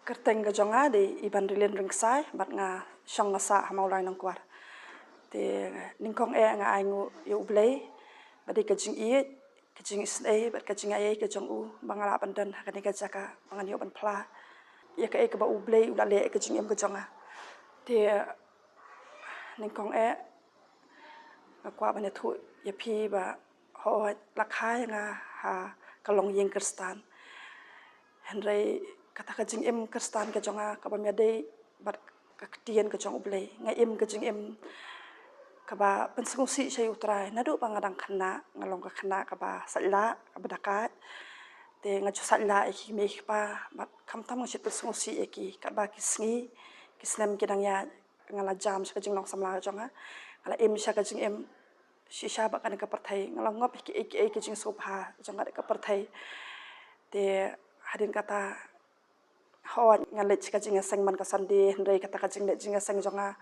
Kerteng ke jonga di iban rilin ringsai bat nga shong nga sa hamaulai nang kwar. Te ningkong nga aingu yu blei badi ke jing i ke jing isnei bat ke jing ai ke jong u bangala bandan hakani ke jaka bangan yu ban pla. Ya ke ba u blei u dale ke jing em ke jonga. Te ningkong nga kwa bane thu ya phi ba ho lakhai nga ha kalong yeng kerstan. Henry kata kajing em kerstan ke jonga ka ba dei bat ka ketien ke jong ublei nga em ke jing em ka ba pensengusi sai utrai nadu pangadang khana ngalong ka khana ka ba sala ka ba dakat te nga chu sala ki me pa bat kam tam ngit pensengusi ki ka ba kisngi kisnem ki dang ya ngala jam sa jing long samla jonga ngala em sha ka jing em shisha ba kan ka parthai ngalong ngop ki jing sobha jonga ka parthai te hadin kata ho ngalit ka jinga seng man ka sandi hendrei kata ka jinga seng jonga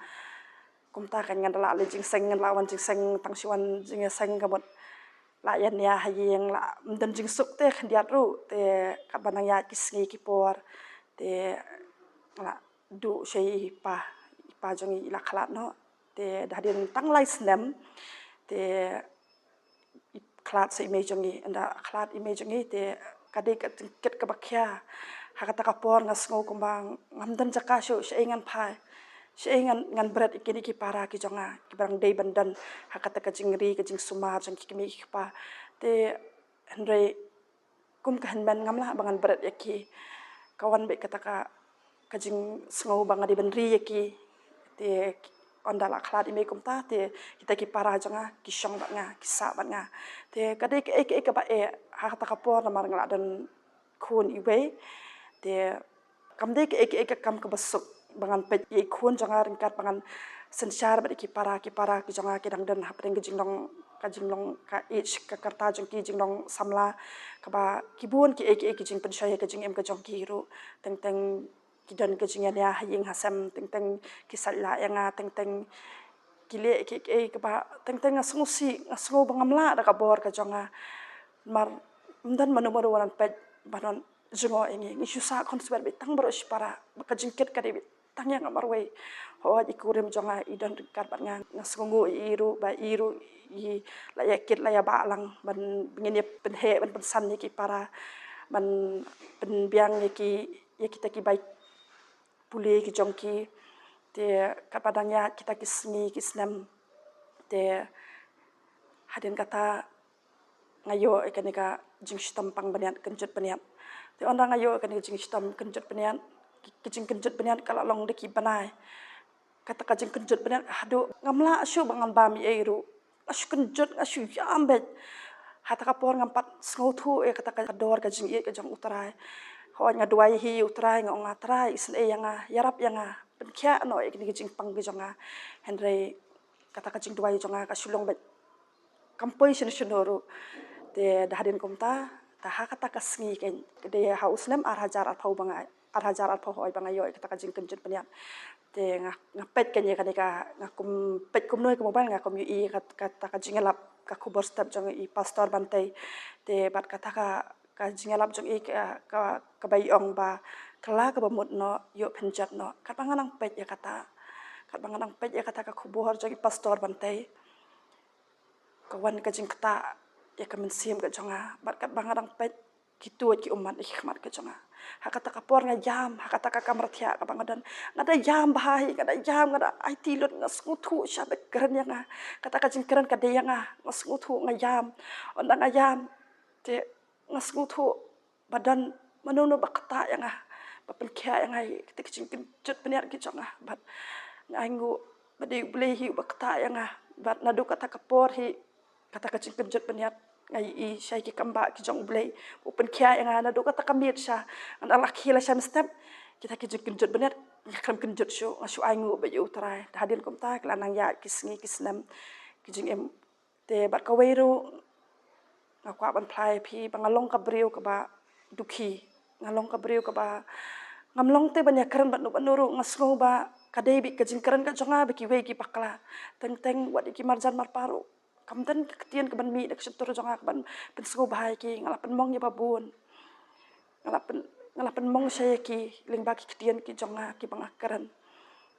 kumta kan ngandala le jing seng ngandala wan jing seng tang siwan jinga seng ka bot la yan ya hayeng la mden jing suk te khandiat ru te ka banang ya kisngi ki por te la du shei pa jongi la khalat no te hadin tang lai snem te khalat se image jongi anda khalat image jongi te kade ka ket ka bakya hakata ka por nga sngo kumbang ngamdan jaka shu sheingan phai sheingan berat ikini ki para ki jonga ki bang dei bandan hakata ka jingri ka jing sumar jong ki mi pa te hendrei kum ka hanban ngamla bangan berat yaki kawan be kata ka jing sngo bang di benri yaki te ondala khlat ime kumta te kita ki para jonga ki shong ba nga ki sa ba nga te kade ke ba hakata ka por na mar ngala dan khun iwe te kamde ke kam ka basuk bangan pet ye khun jonga ringkat bangan sensyar ba ki para ki jonga ki dang dan hapring ki jinglong ka ich ka karta jong ki jinglong samla ka ba kibun ki jing penshay ka jing em ka jong ki ru teng teng ki dan ka jing ya haying hasam teng teng ki sala yanga teng teng kile ka ba teng teng ngasngo bangamla da ka bor ka jonga mar mdan manu wan pet banon jungo engi ni susa konswer bitang bro para ka jingket ka de tang yang marwe ho ikurim jonga idan kat bat nga ngasngo iru i la yakit la ya balang ban ngin pen he ban san ni ki para ban pen biang ni ki kita ki bai pule ki jongki te kapadangnya kita kisni kisnam te hadin kata ngayo ekanika jing stam pang baniat kenjut baniat te ondang ayo kan jing stam kenjut baniat kijing kenjut baniat kala long de ki banai kata kajing kenjut baniat hadu ngamla asyu bangan bami eru asyu kenjut asyu yambet hata kapor ngampat sngotu kata ka dor ka jing ka jong utrai ho nga duai hi utrai nga onga trai isne yanga yarap yanga penkhya no ki jing pang ki jonga henrei kata ka jing duai jonga ka sulong bet kampoi sinoru te dahadin kumta ta hakata kasngi ken de haus nem arhajar al phau banga arhajar al phau hoi banga yo kata ka jing kenjut paniat te nga pet ken ye kanika nga kum pet kum noi ko mobile nga kum i kata ka jing lap ka kubor step jong i pastor bantai te bat kata ka jing lap jong i ka bai ong ba kala ka bamut no yo penjat no ka banganang pet ya kata ka kubor jong i pastor bantai kawan ka jing kata ya ka mensim ka jonga bat kat bangarang pet kitu ki umat hikmat ka jonga hakata ka por nga jam hakata ka kamrathia ka bangadan ngada jam bahai ngada jam ngada IT lot ngasngutu syabe keren yang kata ka jing keren ka de yang ngasngutu nga jam ondang nga jam te ngasngutu badan manono bakata yang bapenkhia yang te jing kenjut peniat ki jonga bat ngaingu badi boleh hi bakata yang bat nadu kata ka por hi kata ka jing kenjut peniat ngai i syai ki kamba ki jong blei open khia yang ana do kata kamit sha ana lakhi la sham step kita ki jing kenjut benet yakram kenjut shu asu aingu ba yu trai hadin kom ta klanang ya kisngi kisnam ki jing em te bat ka weiru ngakwa ban phlai phi bangalong ka briu ka ba dukhi ngalong ka briu ka ba ngamlong te banya keren bat no banuru ngasngo ba kadei bi ka jing keren ka jonga ba ki wei ki pakla teng teng wat ki marjan marparu kamdan ketien ke ban mi dak setur jonga ban pensgo bahai ki ngala pen mong ya babun ngala pen ngalapan mong saya ki lingba ki ketian ki jonga ki bangakaran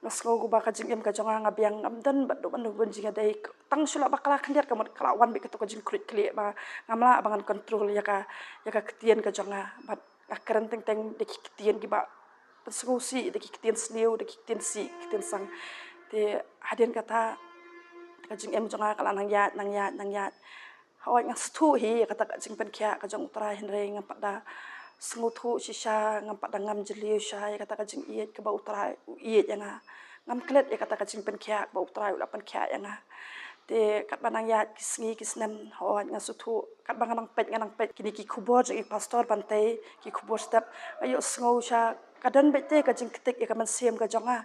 nasgo gu ba ka jing em ka jonga ngabiang amdan badu manu bunjinga dai tang sula bakala khandiar kamot kalawan bi keto ka jing krit kli ba ngamla bangan kontrol ya ka ketian ka jonga bat akaran teng teng de ki ketian ki ba pensusi de ki ketian sniu de ki ketian si ketian sang te hadin kata ka jing em jonga kala nang yat hawai ngang stu hi kata ka jing pen kya ka jong utara hin re ngam pada senguthu sisa ngam pada ngam jeli sha ya kata ka jing iet ka ba utara iet yang ngam klet ya kata ka jing pen kya ba utara ula pen kya yang te kat banang yat kisngi kisnem hawai ngang stu kat bangang nang pet kini ki kubor jing pastor pantai ki kubor step ayo sengu sha kadan bete ka jing ketik ya ka man siam ka jonga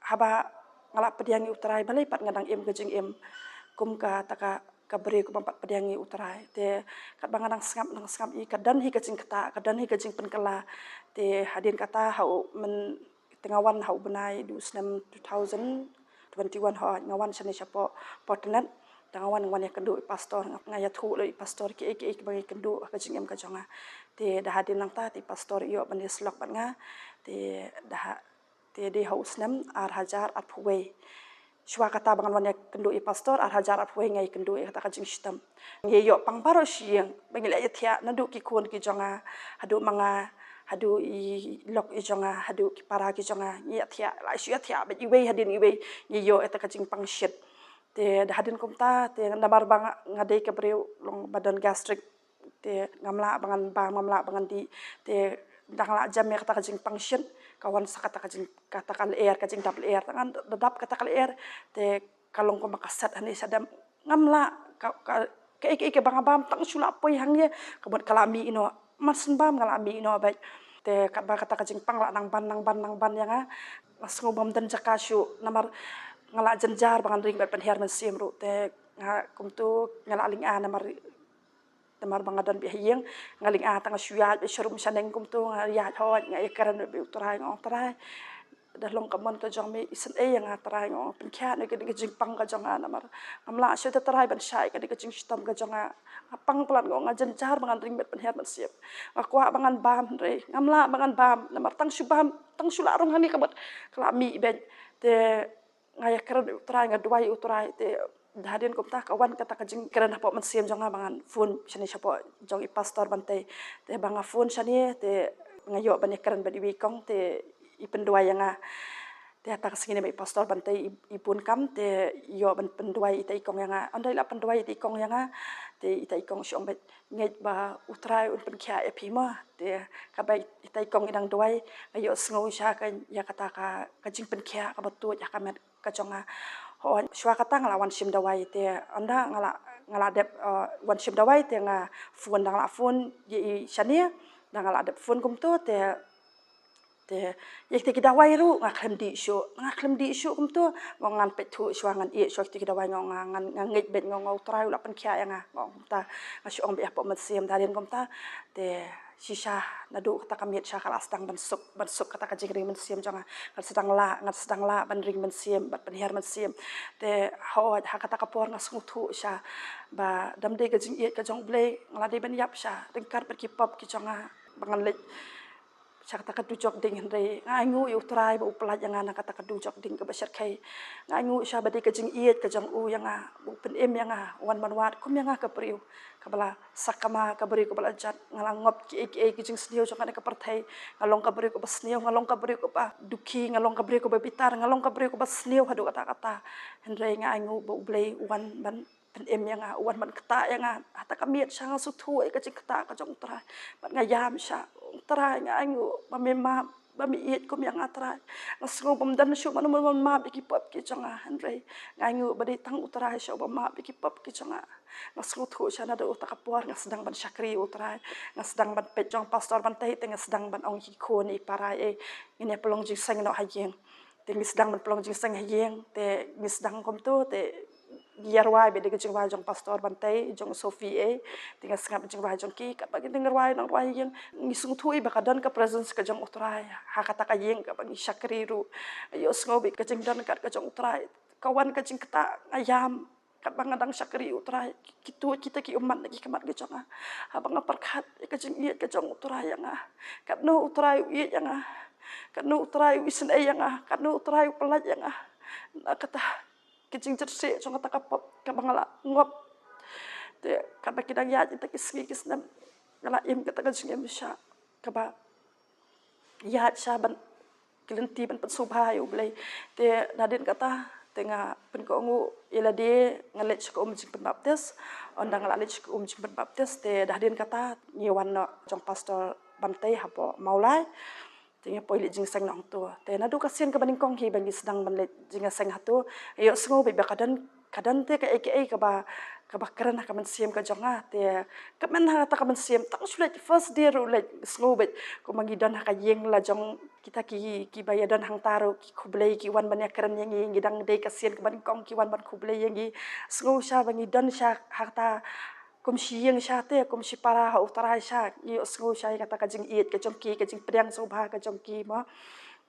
haba ngalap pediangi utara balai pat ngadang em ka jing em kum ka taka kabri ko pampat pediangi uterai te kat banganang ngam i kadan hi kacing kata kadan hi kacing penkala te hadin kata hau men tengawan hau benai du snam 2021 ho ngawan sani chapo potnet tengawan wan ya kendu pastor ngaya thu le pastor ki bagi kendu kacing em kajonga te dah hadin lang ta ti pastor yo bani slok ban nga te dah te de hau snam ar hajar at phuwei shwa kata bangan wan kendu i pastor ar hajar ap we ngai kendu kata ka jing system nge yo pang baro siang bangila ya thia nadu ki kon ki jonga hadu manga hadu i lok i jonga hadu ki para ki jonga ya thia la shya thia ba i we hadin i we nge yo eta ka jing pang shit te hadin kumta te namar bang ngadei ke breu long badan gastric te ngamla bangan di te dangla jam ya kata ka jing pang shit kawan sakata kajing kata kal air kajing double air tangan dedap kata kal air te kalong ko makasat ani sadam ngamla ke bangabam tang sula poi hangye kabot kalami ino masen bam kalami ino baik te kata kajing pang la nang ban yang masngo bam dan jakashu namar ngala jenjar bangan ring ban her men simru te kumtu ngala ling namar temar bangadan bihiyeng ngaling tanga syuat syurum saneng kumtu ya hawat ngai karan bi utrai ngong trai dalong kamon ka jong mi isen yang atrai ngong penkya ne ke jing pang ka jong namar amla syu ta trai ban shai ka ke jing stam ka jong pang plan ngong ngajen jar bangan ring bet penher ban siap akwa bangan bam re ngamla bangan bam namar tang syubam tang syula rong hani kabot klami ben te ngai karan utrai ngadwai utrai te hadin kumta kawan kata kajing keren hapo mensiam jonga bangan phone shani chapo jong i pastor bantai te banga phone shani te ngayo bani keren badi wikong te i pendua yang te ata kasingine mai pastor bantai i pun kam te yo ban pendua ita ikong yang andai la pendua ita ikong yang te ita ikong shom bet ngai ba utrai un pen kya epima te kabai ita ikong idang duai ayo sngo sha kan ya kata ka kajing pen kya ka batu ya kamet ka jonga ho shwa kata ngala wan sim dawai te anda ngala dep wan sim dawai te nga phone dang la phone ye shania dang ngala dep phone kum tu te yek te dawai ru nga khlem di shu kum tu ngan pe thu shwa ngan e shwa te dawai ngan ngit bet ngau trai la pan kya nga ngong ta nga shong be apo mat sim dalin kum ta te shisha nadu kata kamiet sha kala sedang bansuk kata ka jigring men siam jonga ngat sedang la ban ring men siam bat ban her men siam te ho ha kata ka por ngas nguthu sha ba dam de ka jing iet ka jong ble ngala de ban yap sha ringkar per ki pop ki jonga bangan le sha kata ka du jok ding re ngai ngu yu trai ba upla jangan kata ka du jok ding ka basar kai ngai ngu sha ba de ka jing iet ka jong u yang bu pen em yang wan man wat kum yang ka priu kabala sakama kabri ko bala jat ngalangop ki jing sniu jong ka parthai ngalong kabri ko basniu ngalong kabri ko ba duki ngalong kabri ko ba bitar ngalong kabri ko basniu hadu kata henre ngai ngu bu blei wan ban pen em yang wan man kata yang ata kamiet sang su thu ka jing kata ka jong trai ban ngayam sha trai ngai ngu ba mema ba mi iet kum yang atrai ngasngo bam dan shu man ma bi ki pop ki jonga henre ngai ngu ba de tang utrai sha ba ma bi ki pop ki jonga ngasngo thu sha na do utak apor ngasdang ban syakri utrai ngasdang ban pejong pastor ban tei teng ngasdang ban ong hi khon i parai ine pelong jing sang no hayeng te ngisdang ban pelong jing sang hayeng te ngisdang kom tu te yarwai be de jing wa jong pastor ban tei jong sophie tinga sngap jing wa jong ki ka ba ding rwai nang rwai yeng ngisung thui ba kadan ka presence ka jong utrai ha kata ka yeng ka ba syakri ru yo sngo be ka jing dan ka jong utrai kawan ka jing kata ayam kat bangadang syakri utrai kitu kita ki umat lagi kemat ke jonga habang perkat ke jing iet ke jong utrai yang kat no utrai iet yang kat no utrai isen yang kat no utrai pelat yang kata kecing cerse jong kata kapop ka bangala ngop te kat bakidang ya kita kisgi kisnam ngala im kata ka jing em sha ka ba ya sha ban kelenti ban subha yu blai te nadin kata tengah penkongu ila de ngalet ko jing baptis ondang ngalet ko jing baptis te dahdin kata nyewan no jong pastor bantai hapo maulai tengah poili jing sang nong tu te nadu kasian ke baning kong hi bangi sedang banlet jing sang hatu yo sngo be kadan te ka aka ka ba keren ka man siam ka jonga te ka man ha ta ka man siam tang sulet first day ru let sngo be ko mangi don ha ka yeng la jong kita ki bayadan hang taru ki kublai ki wan banyak keren yang ngidang dei kasian ke baning kong ki wan ban kublai yang sngo sha bangi don sha ha ta kum siang sha te kum si para ha utara sha yo sngo sha kata ka jing iet ka jong ki ka jing priang sobha ka jong ki mo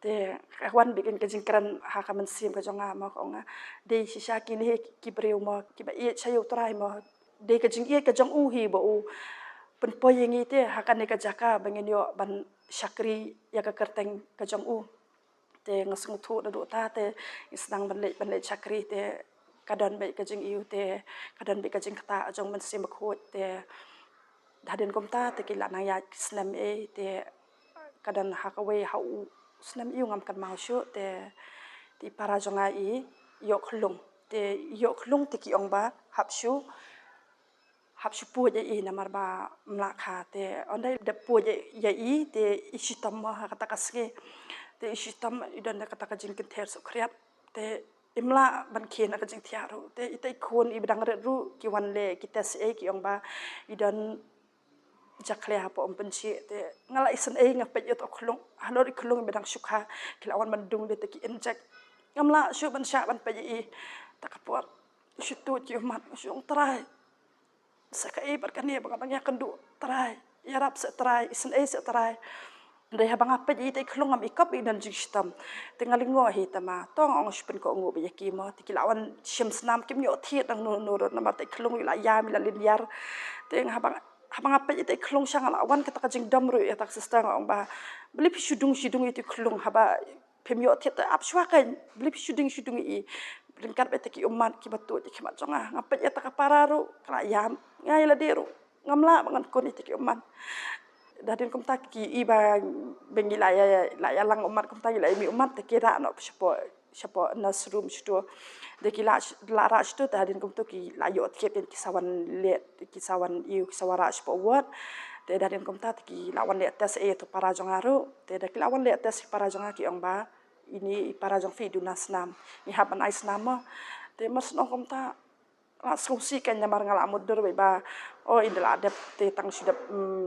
te wan bikin ka jing keren ha ka man siam ka jonga mo ko nga dei si sha ki ni ki breu mo ki ba iet sha yo utara mo dei ka jing iet ka jong u hi bo u pen poyeng ite ha ka ne ka jaka bangin yo ban syakri ya ka kerteng ka jong u te ngasung thu da do ta te isnang banle syakri te kadon be ka jing iu te kadon be ka jing kata jong man sim khot te daden kom ta te ki la na ya snam e te kadon ha ka we ha u snam iu ngam kan mau shu te ti para jonga i yok lung te ki ong ba hap shu pu je i namar ba mla kha te ondai de pu je ya i te isitam ma kata kasge te isitam idan kata ka jing ther so khriap te imla ban khen ka jing thiaru te itai khon i bidang re ru ki wan le ki tes e ki ong ba idan jakle ha po om penchi te ngala isen e nga pet yot okhlung halori khlung bidang shukha kilawan man dung de te ki injek ngamla shu ban sha ban pe i takapor shutu ki mat shung trai sakai berkani bang ya kendu trai yarap se trai isen e se trai ndai habang apa ji te khlong am ikap idan jistam tingalingo hi tama tong ong spen ko ngo be ki mo tikilawan shimsnam kim yo thi dang no na ma te khlong la ya mi la linyar teng habang apa ji te khlong sang la wan kata ka jing dam ru ya tak sistang ong ba beli shudung itu khlong haba pemyo thi ta ap shwa kan beli shudung i bringkat bete ki umat ki batu ki mat jonga ngapet ya tak pararu kala yam ngai la deru ngamla bangan kon itu ki umat dadin kum tak ki iba bengi la ya lang umat kum tak la mi umat te kira no shapo nasrum shto de ki la ra shto dadin kum to ki la yo ki pen ki sawan yu ki sawara shpo wat te dadin kum tak ki lawan le tes e to para jongaru te de ki lawan le tes para jonga ki ong ba ini para jong fi dunasnam ni haban aisnam te mas no kum ta solusi kan nyamar ngala mudur ba oh indela adep te tang sudah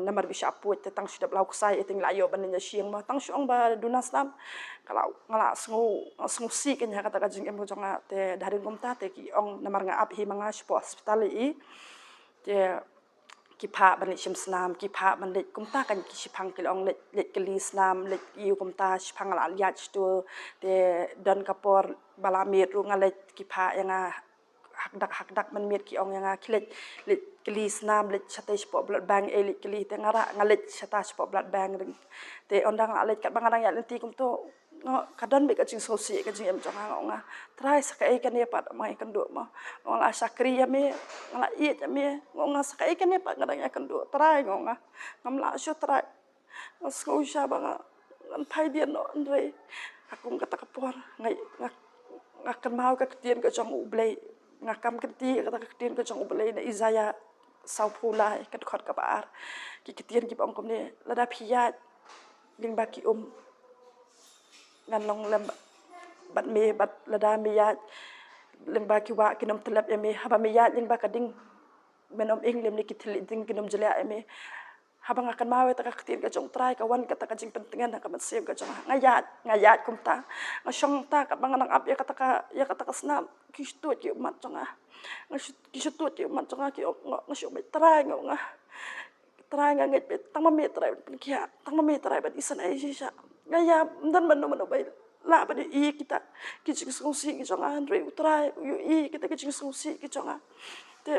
namar bisa apu te tang sudah lauk sai te nglayo bannya siang ma tang suang ba dunasnam kalau ngala solusi kan kata kajing em jonga te darin komta te ki ong namar nga ap hi manga spo hospital i te ki pha ban sim snam ki pha ban le kumta kan ki sipang ki ong le kli snam le yu kumta sipang la ya stu te don kapor balamir ru ngale ki pha yang hakdak man miet ki ong yang kilet le kli snam le chate spo blood bank e le kli te ngara ngalet chata spo blood bank te ondang ale kat bangarang ya lenti kum to kadon be ka jing sosi ka jing em jonga nga try sakai kan ya pat mai kan do ma ngala sakri ya me ngala i ya me nga sakai kan ya pat ngadang ya kan do try nga ngamla shu try ngasko sha banga ngan pai dia no andre aku kata kapor ngai ngakan mau ka ketien ka jong ublei ngakam keti kata ketien ka jong ublei na izaya sau pula kat khot ka bar ki ketien ki bang kom ne lada phia ling ba ki ngan long lem bat me bat lada me ya lemba ki wa kinom telap eme haba me ya ling ba kading menom ing lem ni kitil ding kinom jela eme haba ngakan mawe ta ka ketin ka jong trai ka wan ka ta ka jing pentingan ka man sem ka jong ngayat kum ta ngasong ta ka banganang ap ya kata ka snam ki stu ki mat jong ki stu ki mat jong ki ngasong me trai nga trai nga nget tang ma me trai pen kia tang ma me trai ban isan ai sha ngaya ndan man no bai la ba I kita kijing sungsi kijonga Andre utrai yu I kita kijing sungsi kijonga te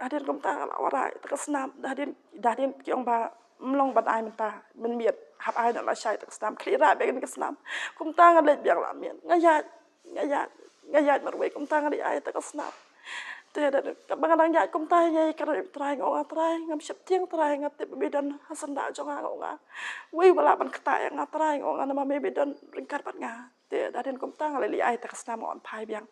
hadin kom ta la warai ta kasnam hadin kiong ba mlong ban ai menta men miet hab ai la shai ta kasnam klira be kan kasnam kom ta ngal biang la mien ngaya marwe kom ta ngal ai ta kasnam te da bangadang ya kom ta ye kar trai ngong trai ngam sep tieng trai ngat te bedan hasanda jonga ngong wi wala ban kata yang trai ngong na ma me bedan ringkar pat nga te daden kom ta ngal ai ta kasnam on pai biang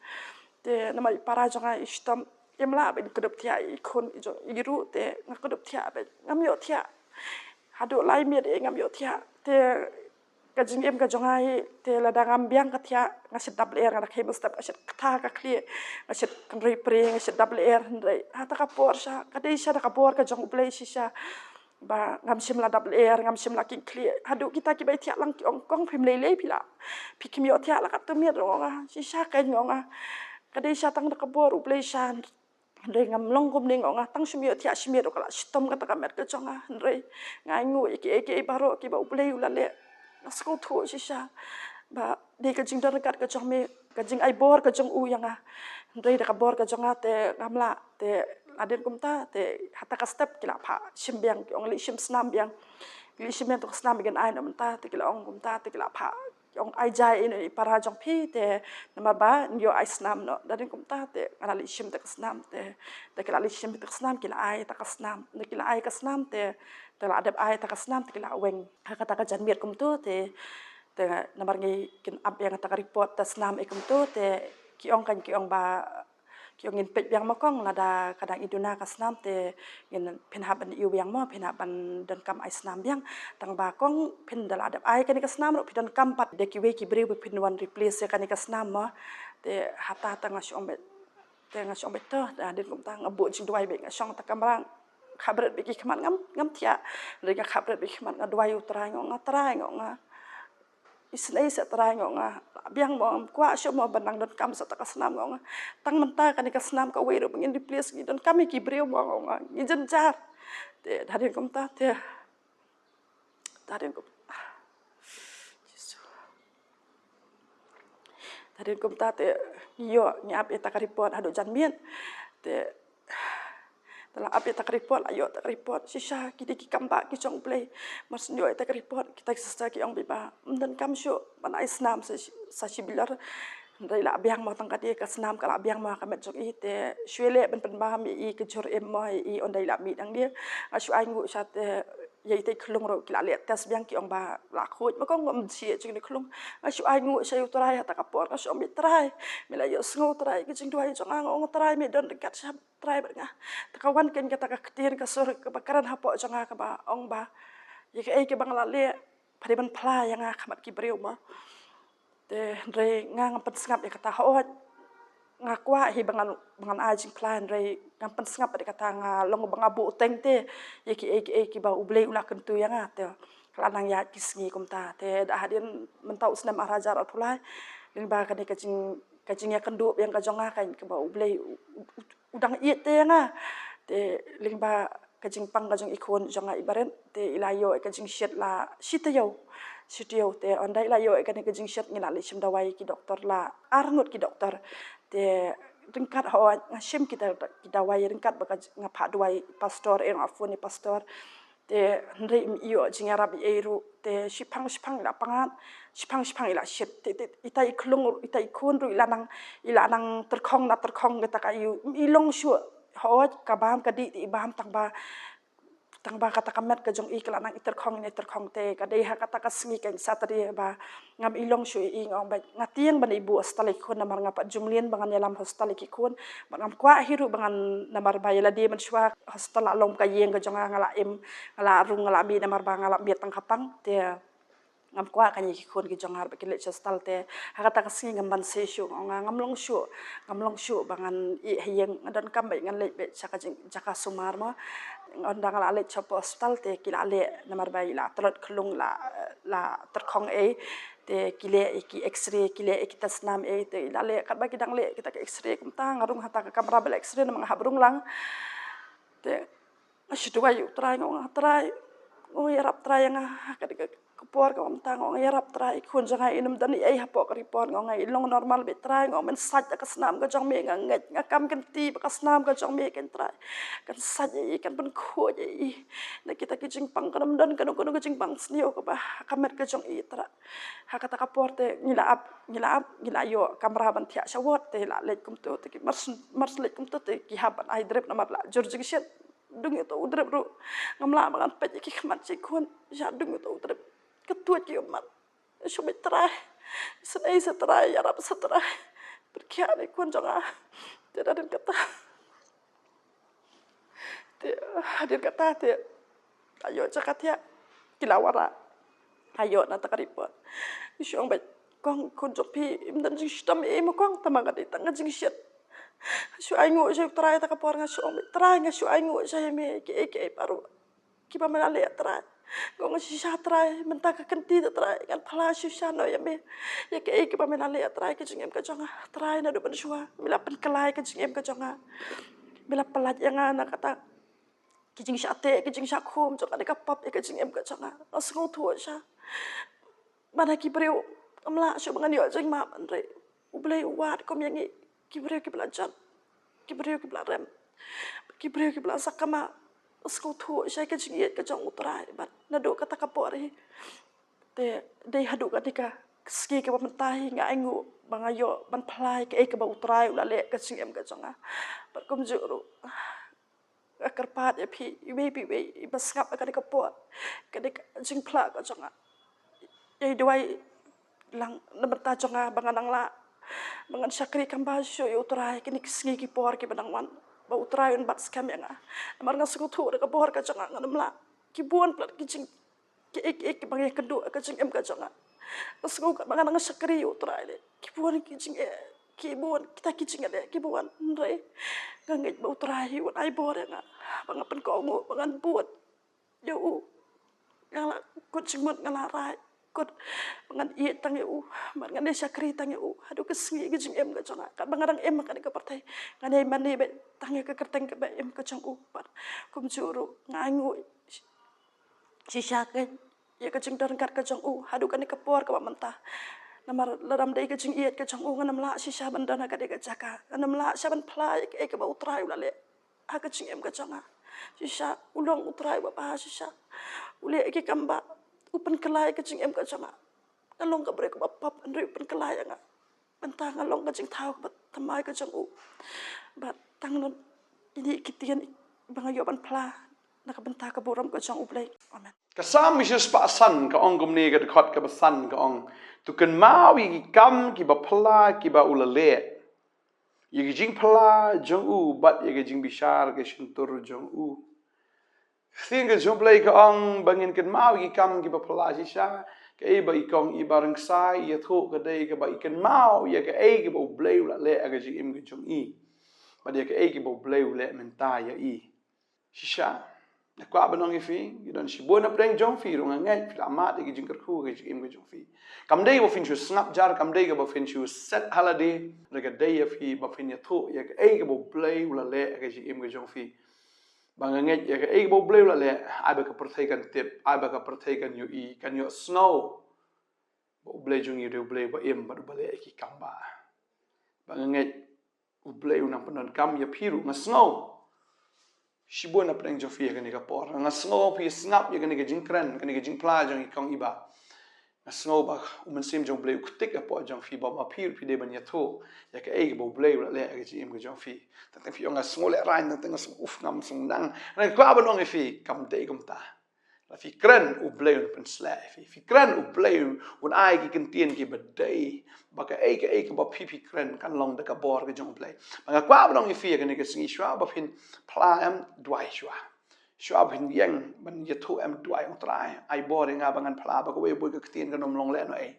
te na ma para jonga istam emla ben kedep tia ikon iru te ngakedep tia be ngam yo tia hadu lai miet ngam yo tia te kajing em ka jongai te la dangam biang ka tia ngasit double air ngak hemus tap asit kata ka kli ngasit kanri pre ngasit double air ndai hata ka por sha ka dei sha ka por ka jong play sha ba ngam sim la double air ngam sim la king kli hadu kita ki bai tia lang ki ong kong phim lei pila pikim yo tia la ka tu miet ronga sha ka ngonga ka dei sha tang ka por play sha Ndre ngam long kum ning onga tang shimio tia shimio kala shitom kata kamet ke jonga ndre ngai ngu iki baro ki ba uplei ulale nasko thu shisha ba de ka jing dar kat ka jong me ka jing ai bor ka jong u yanga ndre da ka bor ka jonga te ngamla te aden kum ta te hata ka step kila pha shimbiang ki ongli shim snam biang li shim to snam bigan ai nam ta te kila ong kum ta te kila pha Yung ai jai ini para jong pi te nama ba nyo ai snam no dari kum ta te ala li shim te snam te kila li shim te snam kila ai ta snam ne kila ai ka snam te la adap ai ta snam te kila weng ha kata ka jan miet kum tu te namar ngi kin ab yang ta report ta snam e kum tu te ki ong ba ki ong in pet yang makong la da kadang iduna ka snam te ngin pen haban yu yang mo pen haban dan kam ai snam yang tang ba kong pen dala adap ai kan ka snam ro pidan kam pat de ki we ki bre pen wan replace kan ka snam mo te hata ta ngashom bet te ngashom bet to da din kum ta ngabu jing duai be ngashong ta kamrang khabret be ki khaman ngam tia re ka khabret be khaman ngadwai utrai ngong isnai sa trai ngong biang mo kwa syo mo banang don kam sa ta kasnam ngong tang menta kan ka snam ka we ro ngin replace gi don kam ki breu mo ngong ngi jen jar te darin kom ta te darin kom darin kom ta te yo nyap eta ka report hado jan mien te Tala api tak report ayo tak report sisa kita ki kamba ki chong play mas nyo tak report kita sisa ki ong biba dan kam syo ban isnam sa sibilar dai la biang ma tang ka dia ka snam ka la biang ma ka met jong I te shwele ben ba mi I ke jor em ma I on dai la mi dang dia asu ai ngu sa te ye te klung ro ki la le tes biang ki ong ba la khoj ma ko ngom chi jing ni klung asu ai ngu sa yu trai ta ka por ka so mi trai mi la yo sngo trai ki jing duai jong ang trai mi don dekat sa trai ba nga takawan ken kata ka ketir ka sur ka bakaran hapo jong ka ba ong ba ye ke bang la le pare ban pla yang khamat ki breu ma te re ngang pat ngap kata ho ngakwa hi bangan ajing plan re ngampan ngap de kata nga long bang abu teng te ye ki ba ublei ula kentu yang te kalanang ya kisngi kum ta te da hadin mentau snam arajar atulai ling ba kan kajing ya kendu yang ka jonga kan ke ba ublei udang i te nga te ling ba kajing pang kajing ikon jonga ibaren te ilayo kajing shet la sityo te ondai la yo kan kajing shet ngila li sim dawai ki doktor la arngut ki doktor te ringkat ho ngashim kita dawai ringkat baka ngapa dawai pastor en afuni pastor te ndai yo jing arabi eru te sipang la pangat sipang ila shet te itai klung itai kun ru ila nang terkhong kita kayu ilong shu ho kabam kadi ibam tang ba kata kamet ka jong I kala nang terkhong te ka dei ha kata ka sngi kan satri ba ngam ilong shu I ngong ba ngatiang ban ibu astalik kun namar ngapa jumlien bangan yalam hostel ki kun ngam kwa hiru bangan namar ba yala di man shwa hostel alom ka yeng ka jong ngala ngala rung ngala mi namar ba ngala mi tang kapang te ngam kwa kan ki kun ki jong har ba kile hostel te ha kata ka sngi ngam ban se shu ngam long shu bangan I hiyeng dan kam ba ngan le be jaka sumar ma ondang la le chop hospital te kila le namar bai la trot klung la terkhong te kile ki x-ray kile kita snam te la le kat ba kidang le kita x-ray kum ta ngarung hata ka kamera bel x-ray namang habrung lang te asydu ayu trai ngong trai rap trai nga Kapor ka mamtang ngong yarap trai kun jangai inum dani ai hapok ripon ngong ai long normal be trai ngong men sat ka snam ka jong me ngat ngakam kan ti ka snam ka jong me kan trai kan sat ai kan pen kho ai na kita ki jing pang kanam dan kan ko jing pang snio ka ba kamet ka jong i tra ha kata kapor te ngila yo kamera ban thia shawot te la le kum to te ki mars le kum to te ki haban ai drep na mar la jorji ki shet dung itu udrep ru ngamla bangan pet ki khamat si kun ja dung itu udrep ketua ki umat shumit trai senai setrai yarap setrai berkian kun jonga tidak ada kata hadir kata te ayo cakatia kilawara ayo na takaripot isyong bet kong kun jopi imdan jing stam e mo kong tamaga di tanga jing shit syu aingu syu trai ta kapor nga syu bet trai nga syu aingu saya me ke paru ki pa menale trai gong si sha trai menta ka kenti trai kan phala syu sha no ya me ya ke pa menale trai ke jing em ka jonga trai na do ban shua mila pen kelai ke jing em ka jonga mila pelat yang ana kata kijing syate kijing syakum jonga de kapap ke jing em ka jonga asngo tu sha mana ki breu amla syu bangan yo jing ma andre ublei wat kom yang ki breu ki belajar ki breu ki belarem ki breu ki belasak kama asngo tu sha ke jing ke jong utrai bat nado kata kapori te dei hadu ketika ski ke pementahi nga aingu bangayo ban phlai ke ba utrai ulale ke jing em ka jonga bat kom juru akarpat ya phi we basngap ka de kapot ka de jing phla ka jonga ei doi lang naberta jonga banganang la bangan syakri kamba syo utrai kini sngi ki por ki banangwan ba utrai un bat skam yang amar nga suku de ka por ka jonga nganam la ki buon plat ki jing ki bangai kedu ka jing em ka jonga suku ka banganang syakri utrai le ki buon ki jing ki buon kita ki jing le ki buon ndre ngangit ba utrai un ai bor nga bangapen ko mu bangan buot yo ngala ko jingmot ngala rai kot bangan i tang u bangan de syakri tang u adu kesngi ke jing em ka jonga kan bangarang em ka de ka partai ngane mani be tang ke kerteng ke be em ka jong u par kum juru ngangu si syaken ya ka jing dar kat ka jong u adu kan ke por ka mentah namar ladam dei ke jing iet ka jong u nganam la si sya bandana ka de ka jaka nganam la sya ban phlai ke ba utrai ulale ha ka jing em ka jonga si sya ulong utrai ba pa si sya ule ke kamba upen kelai ke jing em ka jonga ngalong ka brek ba pap andre upen kelai nga mentang ngalong ka jing thau ba thamai ka jong u ba tang non ini kitian bangayo ban phla na ka benta ka buram ka jong u blai amen Kasam is pa san ka ong gumni ka khot ka san ka ong tu kan mawi ki kam ki ba phla ki ba ulale ye jing phla jong u bat ye jing bishar ke shintur jong u Think is play ka ong bangin kan mau i kam ki ba phala si sha ka e ba i kong i barang sai ye tho ka dei ka ba i kan mau ye ka e ki bo bleu la le aga ji im ki jong i ba de ka e ki bo bleu le men ta ya i si sha na kwa ba nong i fi you don shi bo na preng jong fi ro ngai fi la ma de ki jing ka khu ka ji im ki jong fi kam dei bo fin chu snap jar kam dei ka bo fin chu set holiday re ka dei ya fi ba fin ye tho ye ka e ki bo bleu la le aga ji im ki jong fi banganget ya ka bo bleu la le ai ba ka perthai kan tip ai ba ka perthai kan yu i kan yo snow bo bleu jung yu bleu ba em ba ba le ki kamba banganget u bleu na panon kam ya phiru nga snow shibo na preng jo fi ka ni ka por nga snow pi snap ya ka ni ka jingkran ka ni ka jingpla jong i kong iba nga snow ba umen sim jong bleu kutik a po jong fi ba ma phir pi de ban ya tho ya ka bo bleu la le ka ji em ka jong fi ta fi nga snow le rain ta nga uf ngam sung nang na kwa ba nong fi kam de kum ta la fi kran u bleu pen sla fi kran u bleu un ai ki kan tien ki ba dei ba ka ba pi kran kan long da ka bor ka jong bleu ba nga kwa ba nong fi ka ni ka singi shwa ba fin pla am dwai shwa shwa bin yang ban ye tho am dwai ong trai ai bor nga bangan pla ba ko we bu ka tien ka nom long le no ai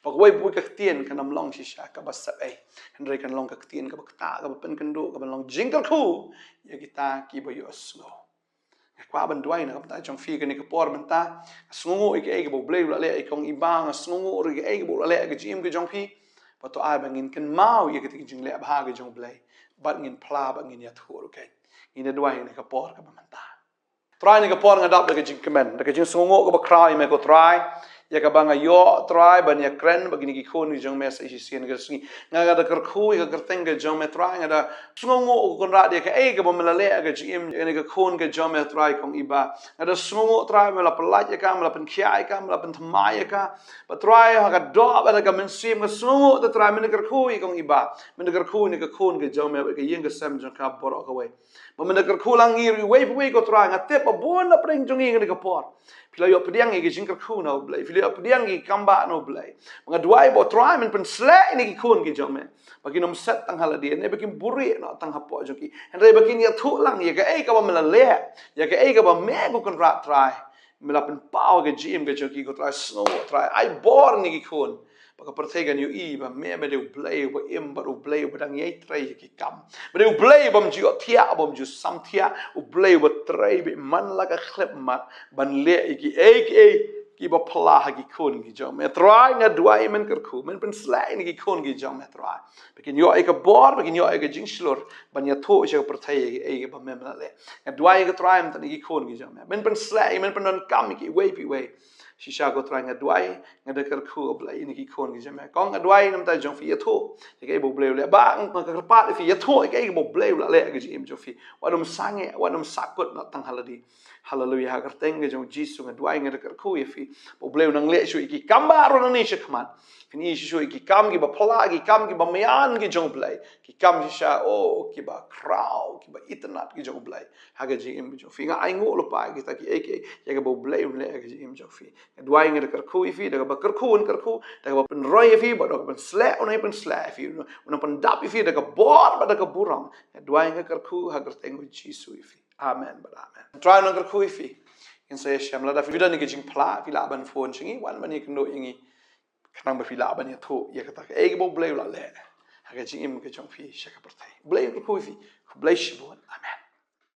ba ko we bu ka tien ka nom long shi sha ka ba sa ai henry kan long ka tien ka ba ta ka ba pen kan do ka ba long jingle khu ye kita ki ba yo snow kwa ban dwai na ka ta jong fi ka ni ka por ban ta sngo i ke bo bleu la le i kong i bang sngo ri ke bo la le ka jim ka jong fi ba to ai bangin kan mau ye ka ti jing le ba ka jong blai ba ngin pla ba ngin ya thu okay ina dwai ni ka por ka ba man ta try ni ka por nga dap ka jing kemen ka jing sngo ka ba krai me ko try ya ka banga yo try ban ya kren bagini ki khon jong me sa sien ga singi nga da kar khu ga teng ga jong me try nga da sngongo kon ra de ka e ga bom la le ga jim ne ga khon ga jong me try kong iba nga da sngongo try me la pala ya ka me la pen khia ka me la pen thma ya ka ba try ha ga do ba ga men sim ga sngongo da try me ne kar khu kong iba me ne kar khu ne ga khon ga jong me ga yin ga sam jong ka bor ka we ba me ne kar khu lang ngir we go try nga te pa bon na preng jong ngi ga por pila yo pediang ngi jing kar khu na blai pila yo pediang ngi kamba no blai mga duai bo try men pen sle ni ki khon ki jong me bagi nom set tang hala dia ne bakin buri no tang hapo jong ki henre bakin ya thu lang ya ka ei ka ba me la le ya ka ei ka ba me go kon ra try me la pen pau ga jim ga jong ki go try snow try ai bor ni ki khon baka pertegan yu i ba me de blai ba im ba blai ba dang yai trai ki kam ba de blai bam ju thia bam ju sam thia u blai ba trai be man la ka khlep ma ban le ki ki ba pala ha ki khon ki jong me try nga duai men kar khu men pen slai ni ki khon ki jong me try bekin yo ai ka bor bekin yo ai ka jing slor ban ya tho che pertai ki ba me la le nga duai ka try men ki khon ki jong me men pen slai men pen non kam ki we pi we shisha go try nga duai nga de kar khu blai ni ki khon ki jong me kong nga duai nam ta jong fi ya tho ke bo blai le ba nga ka pa fi ya tho ke bo blai la le ke jim jo fi wanum sange wanum sakut na tang haladi hallelujah ha kar teng jong jisu nga duai nga de kar khu ya fi bo blai nang le shu ki kambaro na ni shikman fini shu ki kam ki ba phala ki kam ki ba mian ki jong blai ki kam sha o ki ba krau ki ba itnat ki jong blai ha ga jim jo fi nga ai ngo lo pa ki ta ki ya ga bo blai le ga jim jo fi duai nga de kar khu fi da ba kar khu da ba pen roi fi ba da pen sle on pen sle fi on pen dap fi da ka bor ba da ka buram duai nga kar khu ha kar teng jisu fi amen ba amen try na kar khu fi in se sham la da fi da ni ki jing pla fi la ban phone chingi wan ban ni kno ingi kanang ba fi la ban ya tho ya ka ta e bo blai la le ha ga jing im ke jong fi sha ka par thai blai kar khu fi blai shi bon amen